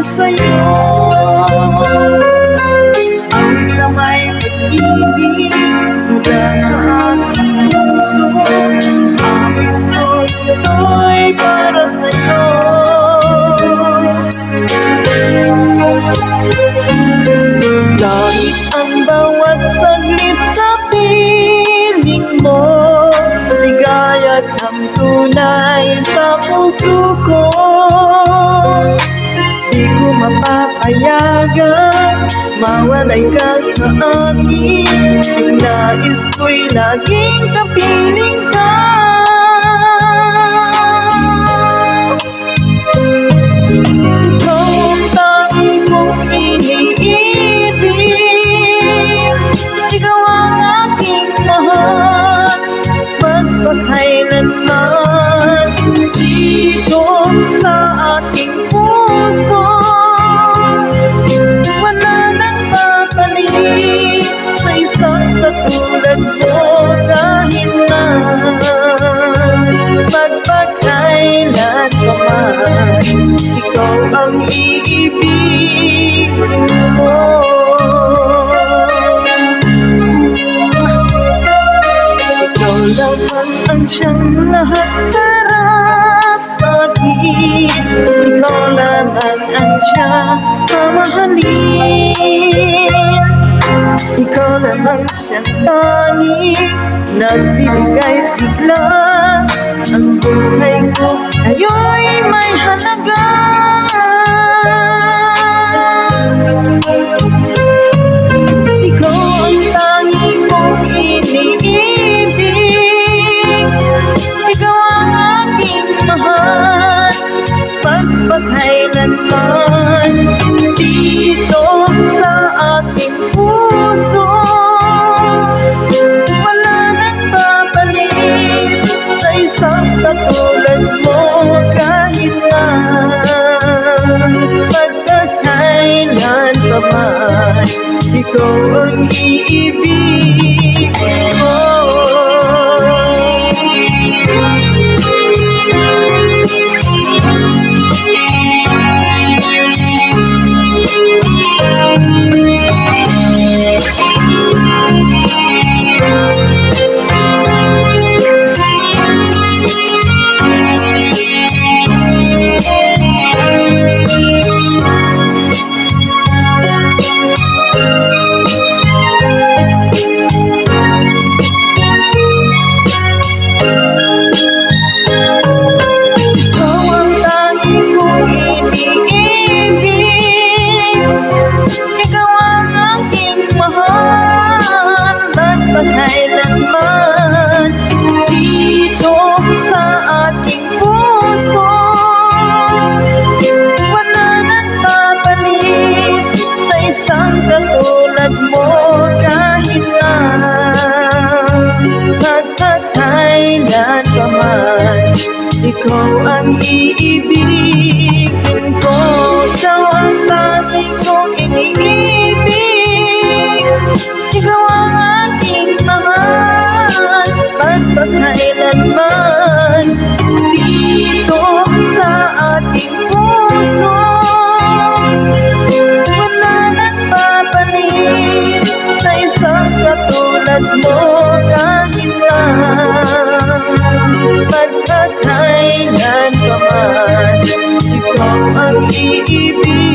Sa'yo, awit na may pag-ibig mula sa aking puso. Awit ko'y para sa'yo. Kahit ang bawat saglit sa piling mo, ligaya't ang tunay sa puso ko. Di ko mapapayagan mawalay ka sa akin. Yung nais ko'y laging kapiling ka. Ikaw ang tangi kong iniibig. Ikaw ang aking mahal, magpakailanman. Dito sa aking puso, wala nang papalit sa isang katulad mo. Kahit na magpakailan pa man, ikaw ang iibigin mo. Ikaw lamang ang siyang lahat para sa akin. Ikaw lamang ang siyang mamahalin. Ikaw lamang siyang tanging nagbibigay sigla. Ang buhay ko ngayo'y may halaga. Ikaw ang tangi kong iniibig. Ikaw ang aking mahal, magpakailanman. Dito sa aking puso, wala nang papalit sa isang katulad mo. Kahit na magpakailan pa man, ikaw ang iibigin ko. Kailanman dito sa aking puso, wala nang papalit sa isang katulad mo. Kahit na magkakailan pa man, ikaw ang iibigin ko. Ikaw ang tangi kong iniibig. Ikaw ang aking mahal, magpakailanman. Dito sa aking puso, wala nang papalit sa isang katulad mo. Kahit na magkakailan pa man, ikaw ang iibig.